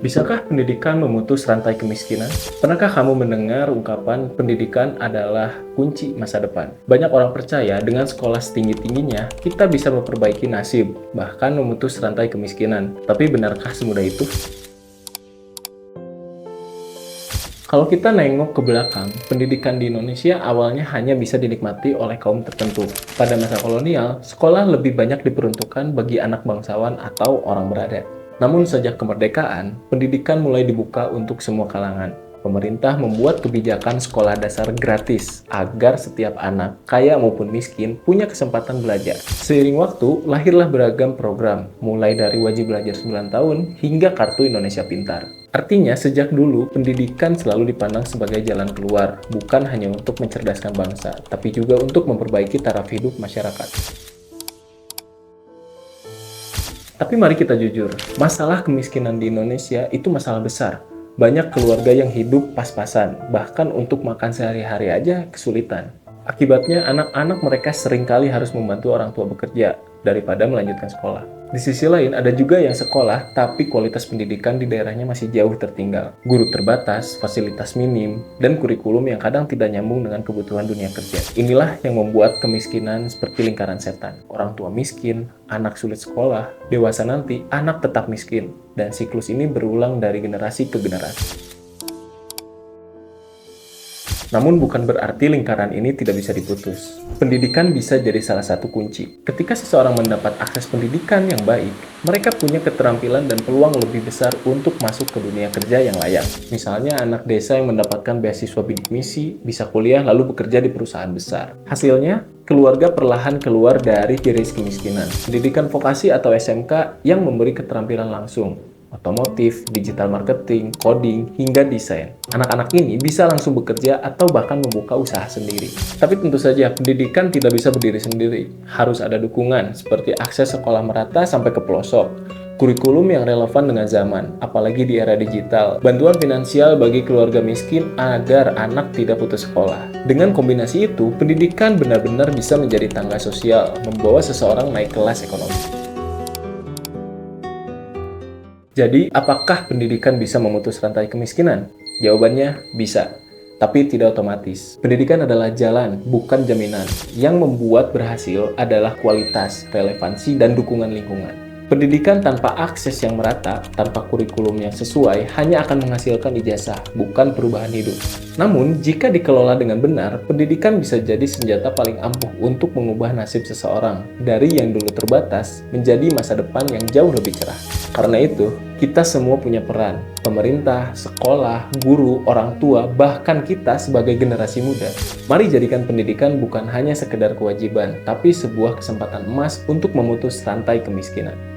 Bisakah pendidikan memutus rantai kemiskinan? Pernahkah kamu mendengar ungkapan pendidikan adalah kunci masa depan? Banyak orang percaya dengan sekolah setinggi-tingginya, kita bisa memperbaiki nasib, bahkan memutus rantai kemiskinan. Tapi benarkah semudah itu? Kalau kita nengok ke belakang, pendidikan di Indonesia awalnya hanya bisa dinikmati oleh kaum tertentu. Pada masa kolonial, sekolah lebih banyak diperuntukkan bagi anak bangsawan atau orang berada. Namun sejak kemerdekaan, pendidikan mulai dibuka untuk semua kalangan. Pemerintah membuat kebijakan sekolah dasar gratis agar setiap anak, kaya maupun miskin, punya kesempatan belajar. Seiring waktu, lahirlah beragam program, mulai dari wajib belajar 9 tahun hingga Kartu Indonesia Pintar. Artinya, sejak dulu, pendidikan selalu dipandang sebagai jalan keluar, bukan hanya untuk mencerdaskan bangsa, tapi juga untuk memperbaiki taraf hidup masyarakat. Tapi mari kita jujur, masalah kemiskinan di Indonesia itu masalah besar. Banyak keluarga yang hidup pas-pasan, bahkan untuk makan sehari-hari aja kesulitan. Akibatnya, anak-anak mereka seringkali harus membantu orang tua bekerja daripada melanjutkan sekolah. Di sisi lain, ada juga yang sekolah, tapi kualitas pendidikan di daerahnya masih jauh tertinggal. Guru terbatas, fasilitas minim, dan kurikulum yang kadang tidak nyambung dengan kebutuhan dunia kerja. Inilah yang membuat kemiskinan seperti lingkaran setan. Orang tua miskin, anak sulit sekolah, dewasa nanti, anak tetap miskin. Dan siklus ini berulang dari generasi ke generasi. Namun bukan berarti lingkaran ini tidak bisa diputus. Pendidikan bisa jadi salah satu kunci. Ketika seseorang mendapat akses pendidikan yang baik, mereka punya keterampilan dan peluang lebih besar untuk masuk ke dunia kerja yang layak. Misalnya anak desa yang mendapatkan beasiswa bidik misi, bisa kuliah lalu bekerja di perusahaan besar. Hasilnya, keluarga perlahan keluar dari garis kemiskinan. Pendidikan vokasi atau SMK yang memberi keterampilan langsung. Otomotif, digital marketing, coding, hingga desain. Anak-anak ini bisa langsung bekerja atau bahkan membuka usaha sendiri. Tapi tentu saja, pendidikan tidak bisa berdiri sendiri. Harus ada dukungan, seperti akses sekolah merata sampai ke pelosok, kurikulum yang relevan dengan zaman, apalagi di era digital, bantuan finansial bagi keluarga miskin agar anak tidak putus sekolah. Dengan kombinasi itu, pendidikan benar-benar bisa menjadi tangga sosial, membawa seseorang naik kelas ekonomi. Jadi, apakah pendidikan bisa memutus rantai kemiskinan? Jawabannya, bisa. Tapi tidak otomatis. Pendidikan adalah jalan, bukan jaminan. Yang membuat berhasil adalah kualitas, relevansi, dan dukungan lingkungan. Pendidikan tanpa akses yang merata, tanpa kurikulum yang sesuai, hanya akan menghasilkan ijazah, bukan perubahan hidup. Namun, jika dikelola dengan benar, pendidikan bisa jadi senjata paling ampuh untuk mengubah nasib seseorang dari yang dulu terbatas menjadi masa depan yang jauh lebih cerah. Karena itu, kita semua punya peran. Pemerintah, sekolah, guru, orang tua, bahkan kita sebagai generasi muda. Mari jadikan pendidikan bukan hanya sekedar kewajiban, tapi sebuah kesempatan emas untuk memutus rantai kemiskinan.